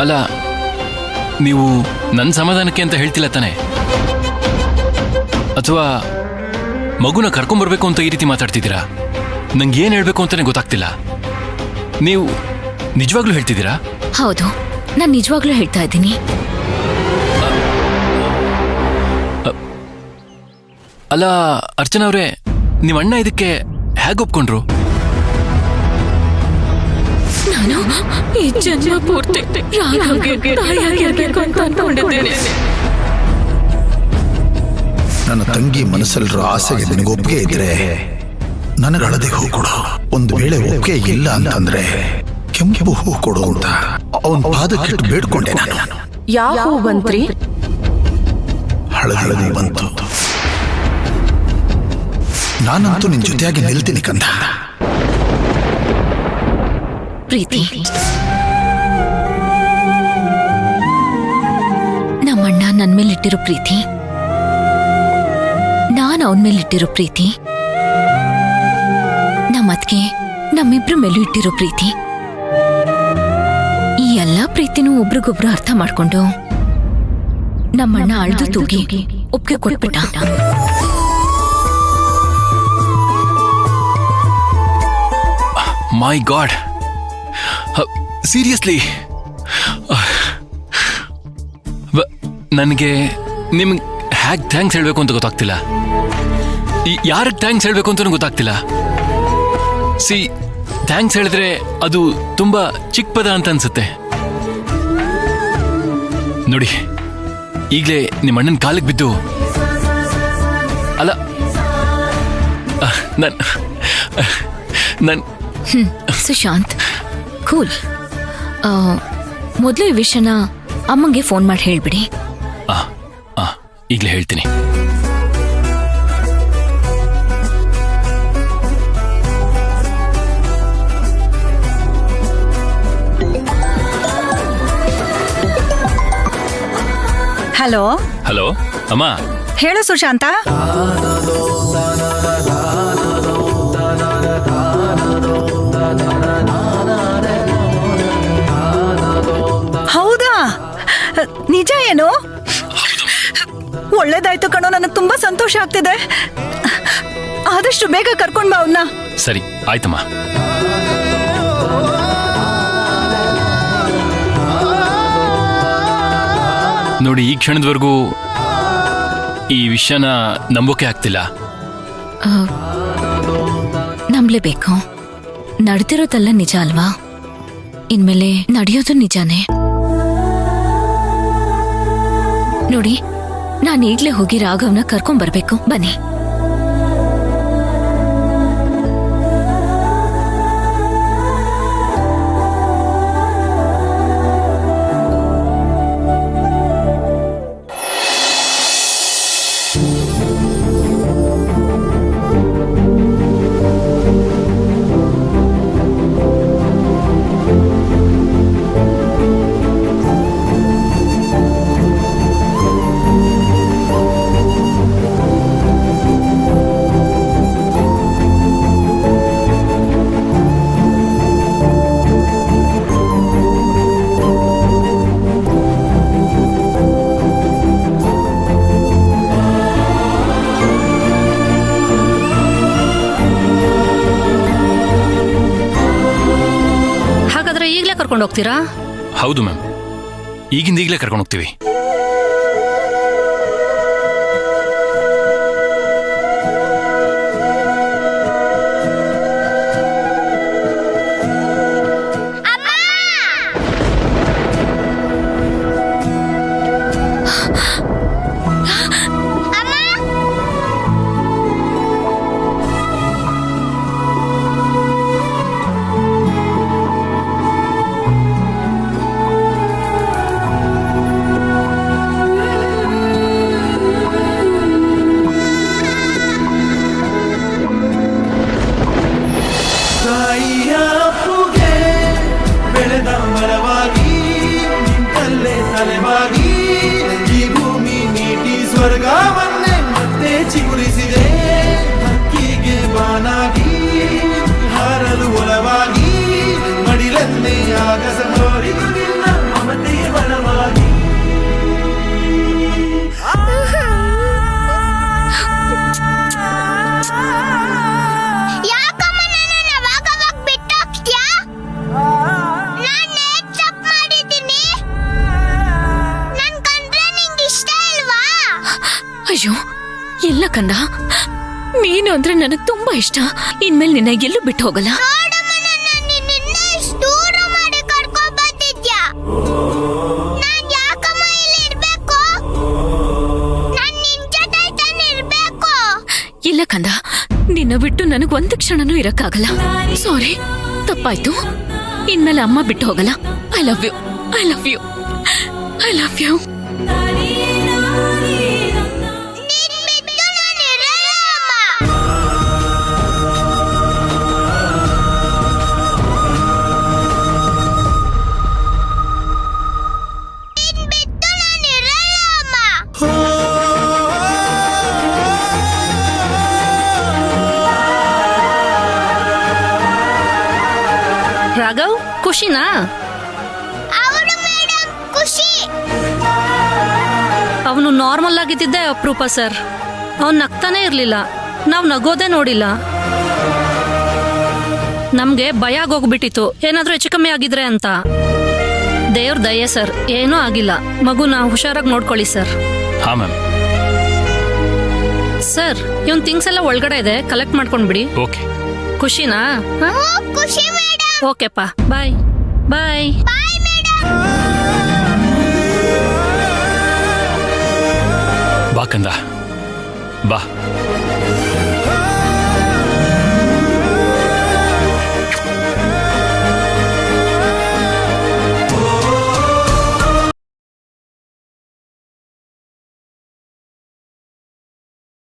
ಅಲ್ಲ, ನೀವು ನನ್ನ ಸಮಾಧಾನಕ್ಕೆ ಅಂತ ಹೇಳ್ತಿಲ್ಲ ತಾನೆ? ಅಥವಾ ಮಗುನ ಕರ್ಕೊಂಬರ್ಬೇಕು ಅಂತ ಈ ರೀತಿ ಮಾತಾಡ್ತಿದ್ದೀರಾ? ನಂಗೆ ಏನು ಹೇಳಬೇಕು ಅಂತಾನೆ ಗೊತ್ತಾಗ್ತಿಲ್ಲ. ನೀವು ನಿಜವಾಗ್ಲೂ ಹೇಳ್ತಿದ್ದೀರಾ? ಹೌದು, ನಾನು ನಿಜವಾಗ್ಲೂ ಹೇಳ್ತಾ ಇದ್ದೀನಿ. ಅಲ್ಲ ಅರ್ಚನಾ ಅವರೇ, ನಿಮ್ಮ ಅಣ್ಣ ಇದಕ್ಕೆ ಹೇಗೆ ಒಪ್ಕೊಂಡ್ರು? ನಾನು ಈ ಜನ್ಮ ಪೂರ್ತಿ ರಾಘವ್ಗೆ ತಾಯಿಯಾಗಿರ್ಬೇಕು ಅಂತ ಅನ್ಕೊಂಡಿದ್ದೇನೆ. ನನ್ನ ತಂಗಿ ಮನಸ್ಸಲ್ಲಿರೋ ಆಸೆಗೆ ನಿನಗೆ ಒಪ್ಪಿಗೆ ಇದ್ರೆ ನನಗೆ ಹಳದಿ ಹೂ ಕೊಡು. ಒಂದು ವೇಳೆ ಒಪ್ಪಿಗೆ ಇಲ್ಲ ಅಂತಂದ್ರೆ ಕೆಂಪು ಹೂ ಕೊಡು ಅಂತ ಅವನ ಪಾದಕ್ಕಿಟ್ಟು ಬೇಡ್ಕೊಂಡೆ ನಾನು. ಯಾವ ಹೂ ಬಂತ್ರಿ? ಹಳದಿ ಬಂತು. ನಾನಂತೂ ನಿನ್ ಜೊತೆಯಾಗಿ ನಿಲ್ತೀನಿ ಕಂದ. ಪ್ರೀತಿ, ನಮ್ಮಣ್ಣ ನನ್ನ ಮೇಲಿಟ್ಟಿರೋ ಪ್ರೀತಿ, ನಾನು ಅವನ ಮೇಲಿಟ್ಟಿರೋ ಪ್ರೀತಿ, ನಮ್ಮತ್ಗೆ ನಮ್ಮಿಬ್ರ ಮೇಲೂ ಇಟ್ಟಿರೋ ಪ್ರೀತಿ, ಈ ಎಲ್ಲ ಪ್ರೀತಿನೂ ಒಬ್ರಿಗೊಬ್ರು ಅರ್ಥ ಮಾಡ್ಕೊಂಡು ನಮ್ಮಣ್ಣ ಅಳ್ದು ತೂಗಿ ಒಪ್ಪಿಗೆ ಕೊಟ್ಬಿಟ್ಟ. ಮೈ ಗಾಡ್, ಸೀರಿಯಸ್ಲಿ ನನಗೆ ನಿಮ್ಗೆ ಹ್ಯಾಕ್ ಥ್ಯಾಂಕ್ಸ್ ಹೇಳಬೇಕು ಅಂತ ಗೊತ್ತಾಗ್ತಿಲ್ಲ. ಯಾರಿಗೆ ಥ್ಯಾಂಕ್ಸ್ ಹೇಳಬೇಕು ಅಂತ ಗೊತ್ತಾಗ್ತಿಲ್ಲ. ಥ್ಯಾಂಕ್ಸ್ ಹೇಳಿದ್ರೆ ಅದು ತುಂಬಾ ಚಿಕ್ಕ ಪದ ಅಂತ ಅನ್ಸುತ್ತೆ. ನೋಡಿ, ಈಗಲೇ ನಿಮ್ಮ ಅಣ್ಣನ ಕಾಲಿಗೆ ಬಿದ್ದು, ಅಲ್ಲ ನನ್ ಸುಶಾಂತ್, ಕೂಲ್. ಮೊದಲು ಈ ವಿಷಯನ ಅಮ್ಮಂಗೆ ಫೋನ್ ಮಾಡಿ ಹೇಳ್ಬಿಡಿ. ಈಗಲೇ ಹೇಳ್ತೀನಿ. ಹಲೋ ಹಲೋ ಅಮ್ಮ. ಹೇಳು ಸುಶಾಂತ. ಹೌದಾ? ನಿಜ ಏನು? ಒಳ್ಳೇದಾಯ್ತು ಕಣೋ, ನನಗೆ ತುಂಬಾ ಸಂತೋಷ ಆಗ್ತಿದೆ. ಆದಷ್ಟು ಬೇಗ ಕರ್ಕೊಂಡ್ ಬಾ ಅವನ್ನ. ಸರಿ ಆಯ್ತಮ್ಮ. ನೋಡಿ, ಈ ಕ್ಷಣದವರೆಗೂ ಈ ವಿಷಯನ ನಂಬೋಕೆ ಆಗ್ತಿಲ್ಲ. ನಂಬಲೇಬೇಕು. ನಡೆದಿರೋದೆಲ್ಲ ನಿಜ ಅಲ್ವಾ? ಇನ್ಮೇಲೆ ನಡೆಯೋದು ನಿಜಾನೇ. ನೋಡಿ, ನಾನು ಈಗ್ಲೇ ಹೋಗಿ ರಾಘವ್ನ ಕರ್ಕೊಂಡ್ಬರ್ಬೇಕು. ಬನ್ನಿ. ಕರ್ಕೊಂಡು ಹೋಗ್ತೀರಾ? ಹೌದು ಮ್ಯಾಮ್, ಈಗಿಂದ ಈಗಲೇ ಕರ್ಕೊಂಡು ಹೋಗ್ತೀವಿ. ಸ್ವರ್ಗವನ್ನೇ ಮತ್ತೆ ಚಿಗುರಿಸಿದೆ, ಹಕ್ಕಿಗೆ ಬಾನಾಗಿ ಹಾರಲು ಒಲವಾಗಿ ಮಡಿಲನ್ನೇ ಆಗಸ ತೋರಿದು ನಿನ್ನ ಮಮತೆಯ ಕಂದ, ನೀನು ಅಂದ್ರೆ ನನಗ್ ತುಂಬಾ ಇಷ್ಟ. ಇನ್ಮೇಲೆ ನಿನ್ನ ಎಲ್ಲೂ ಬಿಟ್ಟು ಹೋಗಲ್ಲ. ನೋಡಮ್ಮ, ನನ್ನ ನಿನ್ನ ಇಷ್ಟ್ ದೂರ ಮಾಡಿ ಕರ್ಕೊಂಡ್ ಬಂದಿದ್ಯಾ. ನಾನ್ ಯಾಕಮ್ಮ ಇಲ್ಲಿ ಇರ್ಬೇಕು? ನಾನ್ ನಿನ್ ಜೊತೆ ತಾನೇ ಇರ್ಬೇಕು. ಇಲ್ಲ ಕಂದ, ನಿನ್ನ ಬಿಟ್ಟು ನನಗ್ ಒಂದು ಕ್ಷಣನೂ ಇರಕ್ಕಾಗಲ್ಲ. ಸಾರಿ, ತಪ್ಪಾಯ್ತು. ಇನ್ಮೇಲೆ ಅಮ್ಮ ಬಿಟ್ಟು ಹೋಗಲ್ಲ. I love you, I love you, I love you. ನಿನ್ ಬಿಟ್ಟು ನಾನ್ ಇರಲ್ಲ ಅಮ್ಮ. ನಿನ್ ಬಿಟ್ಟು ನಾನ್ ಇರಲ್ಲ ಅಮ್ಮ. ರಾಘವ್, ಖುಷಿನಾ? ಅವಳು ಮೇಡಮ್ ಖುಷಿ. ಅವನು ನಾರ್ಮಲ್ ಆಗಿದ್ದಿದ್ದೆ ಅಪರೂಪ ಸರ್. ಅವನು ನಗ್ತಾನೆ ಇರಲಿಲ್ಲ, ನಾವು ನಗೋದೇ ನೋಡಿಲ್ಲ. ನಮಗೆ ಭಯ ಆಗೋಗ್ಬಿಟ್ಟಿತ್ತು ಏನಾದರೂ ಹೆಚ್ಚು ಕಮ್ಮಿ ಆಗಿದ್ರೆ ಅಂತ. ದೇವ್ರ ದಯೆ ಸರ್, ಏನೂ ಆಗಿಲ್ಲ. ಮಗುನ ಹುಷಾರಾಗಿ ನೋಡ್ಕೊಳ್ಳಿ ಸರ್. ಹಾ ಮ್ಯಾಮ್. ಸರ್, ಇವನ್ ಥಿಂಗ್ಸ್ ಎಲ್ಲ ಒಳಗಡೆ ಇದೆ, ಕಲೆಕ್ಟ್ ಮಾಡ್ಕೊಂಡ್ಬಿಡಿ. ಓಕೆ. ಖುಷಿನಾ? ಖುಷಿ ಮೇಡಮ್. ಓಕೆಪ್ಪ, ಬಾಯ್ ಬಾಯ್. Bye madam. ಬಾ ಕಂದ, ಬಾ.